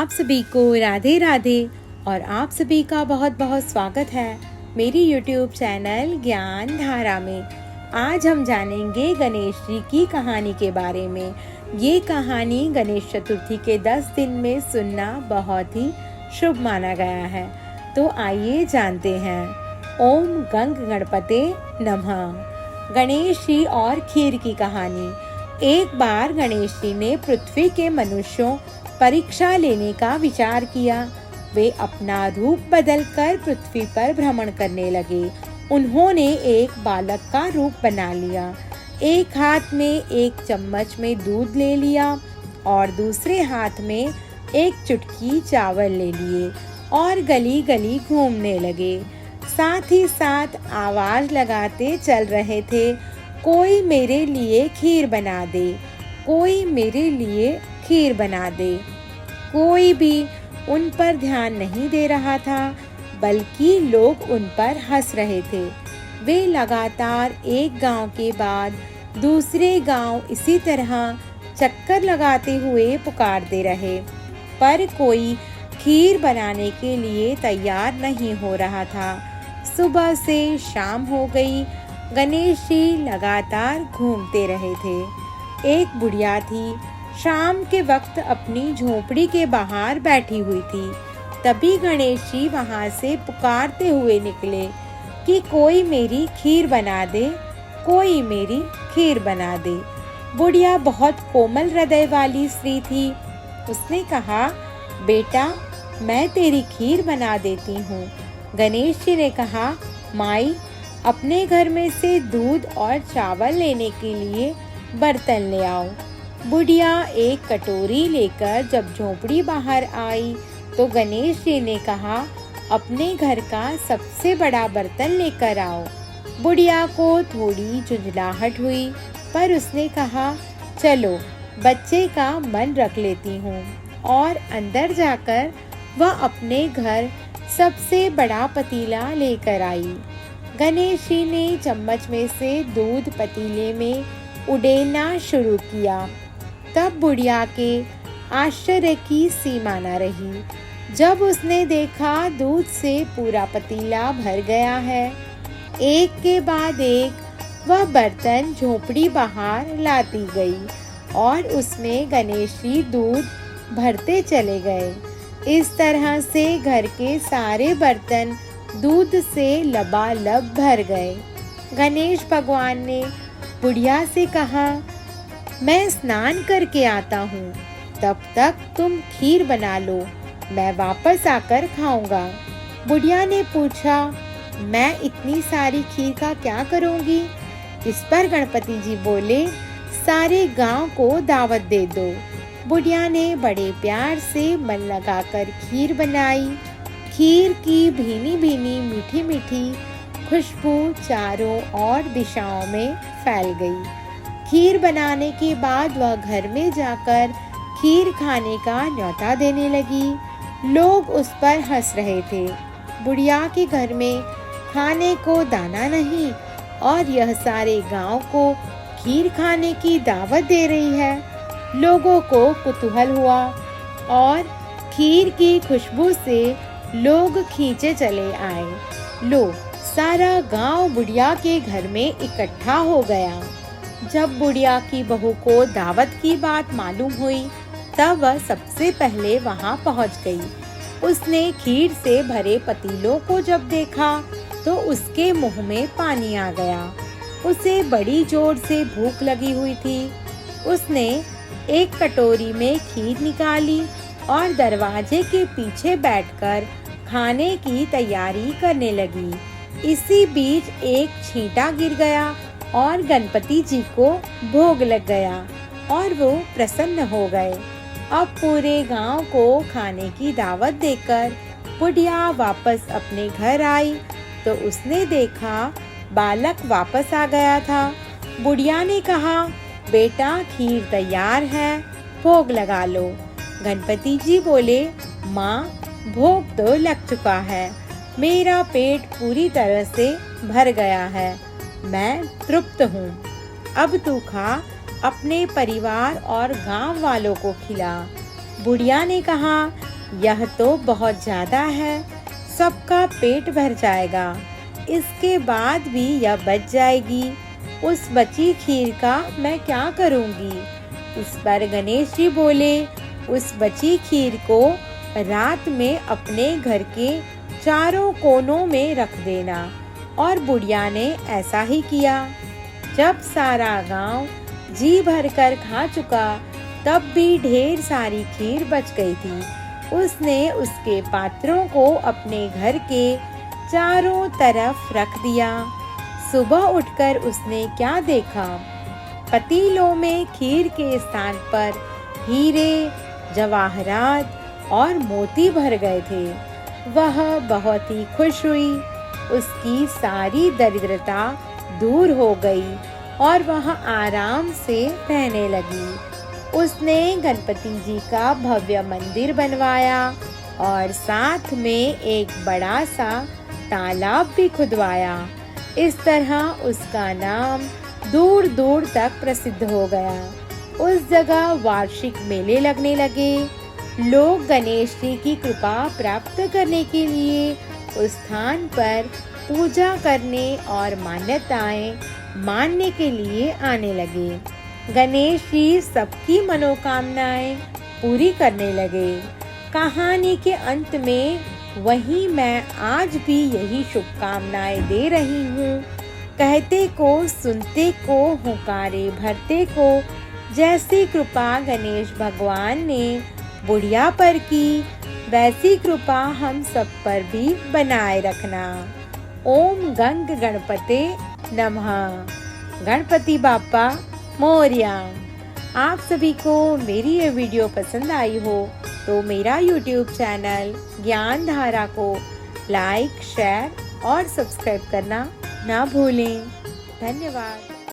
आप सभी को राधे राधे और आप सभी का बहुत बहुत स्वागत है मेरी YouTube चैनल ज्ञान धारा में। आज हम जानेंगे गणेश जी की कहानी के बारे में। ये कहानी गणेश चतुर्थी के 10 दिन में सुनना बहुत ही शुभ माना गया है। तो आइए जानते हैं। ओम गंग गणपते नमः। गणेश जी और खीर की कहानी। एक बार गणेश जी ने पृथ्वी के मनुष्यों परीक्षा लेने का विचार किया। वे अपना रूप बदलकर पृथ्वी पर भ्रमण करने लगे। उन्होंने एक बालक का रूप बना लिया। एक हाथ में एक चम्मच में दूध ले लिया और दूसरे हाथ में एक चुटकी चावल ले लिए और गली गली घूमने लगे। साथ ही साथ आवाज लगाते चल रहे थे, कोई मेरे लिए खीर बना दे, कोई मेरे लिए खीर बना दे। कोई भी उन पर ध्यान नहीं दे रहा था, बल्कि लोग उन पर हंस रहे थे। वे लगातार एक गांव के बाद दूसरे गांव इसी तरह चक्कर लगाते हुए पुकारते रहे, पर कोई खीर बनाने के लिए तैयार नहीं हो रहा था। सुबह से शाम हो गई। गणेश जी लगातार घूमते रहे थे। एक बुढ़िया थी, शाम के वक्त अपनी झोपड़ी के बाहर बैठी हुई थी। तभी गणेश जी वहां से पुकारते हुए निकले कि कोई मेरी खीर बना दे, कोई मेरी खीर बना दे। बुढ़िया बहुत कोमल हृदय वाली स्त्री थी। उसने कहा, बेटा मैं तेरी खीर बना देती हूँ। गणेश जी ने कहा, माई अपने घर में से दूध और चावल लेने के लिए बर्तन ले आओ। बुढ़िया एक कटोरी लेकर जब झोपड़ी बाहर आई तो गणेश जी ने कहा, अपने घर का सबसे बड़ा बर्तन लेकर आओ। बुढ़िया को थोड़ी झुंझलाहट हुई, पर उसने कहा, चलो बच्चे का मन रख लेती हूँ। और अंदर जाकर वह अपने घर सबसे बड़ा पतीला लेकर आई। गणेश जी ने चम्मच में से दूध पतीले में उड़ेलना शुरू किया। तब बुढ़िया के आश्चर्य की सीमा न रही जब उसने देखा दूध से पूरा पतीला भर गया है। एक के बाद एक वह बर्तन झोपड़ी बाहर लाती गई और उसमें गणेश जी दूध भरते चले गए। इस तरह से घर के सारे बर्तन दूध से लबालब भर गए। गणेश भगवान ने बुढ़िया से कहा, मैं स्नान करके आता हूँ, तब तक तुम खीर बना लो, मैं वापस आकर खाऊंगा। बुढ़िया ने पूछा, मैं इतनी सारी खीर का क्या करूँगी? इस पर गणपति जी बोले, सारे गांव को दावत दे दो। बुढ़िया ने बड़े प्यार से मन लगाकर खीर बनाई। खीर की भीनी भीनी मीठी मीठी खुशबू चारों ओर दिशाओं में फैल गई। खीर बनाने के बाद वह घर में जाकर खीर खाने का न्योता देने लगी। लोग उस पर हंस रहे थे। बुढ़िया के घर में खाने को दाना नहीं और यह सारे गांव को खीर खाने की दावत दे रही है। लोगों को कुतूहल हुआ और खीर की खुशबू से लोग खींचे चले आए। लो, सारा गांव बुढ़िया के घर में इकट्ठा हो गया। जब बुढ़िया की बहू को दावत की बात मालूम हुई, तब वह सबसे पहले वहां पहुंच गई। उसने खीर से भरे पतीलों को जब देखा तो उसके मुंह में पानी आ गया। उसे बड़ी जोर से भूख लगी हुई थी। उसने एक कटोरी में खीर निकाली और दरवाजे के पीछे बैठकर खाने की तैयारी करने लगी। इसी बीच एक छींटा गिर गया और गणपति जी को भोग लग गया और वो प्रसन्न हो गए। अब पूरे गांव को खाने की दावत देकर बुढ़िया वापस अपने घर आई तो उसने देखा बालक वापस आ गया था। बुढ़िया ने कहा, बेटा खीर तैयार है, भोग लगा लो। गणपति जी बोले, माँ भोग तो लग चुका है, मेरा पेट पूरी तरह से भर गया है, मैं तृप्त हूँ। अब तू खा, अपने परिवार और गांव वालों को खिला। बुढ़िया ने कहा, यह तो बहुत ज़्यादा है, सबका पेट भर जाएगा। इसके बाद भी यह बच जाएगी। उस बची खीर का मैं क्या करूँगी? इस पर गणेश जी बोले, उस बची खीर को रात में अपने घर के चारों कोनों में रख देना। और बुढ़िया ने ऐसा ही किया। जब सारा गांव जी भरकर खा चुका, तब भी ढेर सारी खीर बच गई थी। उसने उसके पात्रों को अपने घर के चारों तरफ रख दिया। सुबह उठकर उसने क्या देखा? पतीलों में खीर के स्थान पर हीरे, जवाहरात और मोती भर गए थे। वह बहुत ही खुश हुई। उसकी सारी दरिद्रता दूर हो गई और वह आराम से रहने लगी। उसने गणपति जी का भव्य मंदिर बनवाया और साथ में एक बड़ा सा तालाब भी खुदवाया। इस तरह उसका नाम दूर दूर तक प्रसिद्ध हो गया। उस जगह वार्षिक मेले लगने लगे। लोग गणेश जी की कृपा प्राप्त करने के लिए उस स्थान पर पूजा करने और मान्यताएं मानने के लिए आने लगे। गणेश जी सबकी मनोकामनाएं पूरी करने लगे। कहानी के अंत में वही मैं आज भी यही शुभकामनाएं दे रही हूँ। कहते को, सुनते को, हुंकारे भरते को। जैसी कृपा गणेश भगवान ने बुढ़िया पर की, वैसी कृपा हम सब पर भी बनाए रखना। ओम गंग गणपते नमः। गणपति बाप्पा मोरया। आप सभी को मेरी ये वीडियो पसंद आई हो तो मेरा YouTube चैनल ज्ञान धारा को लाइक, शेयर और सब्सक्राइब करना ना भूलें। धन्यवाद।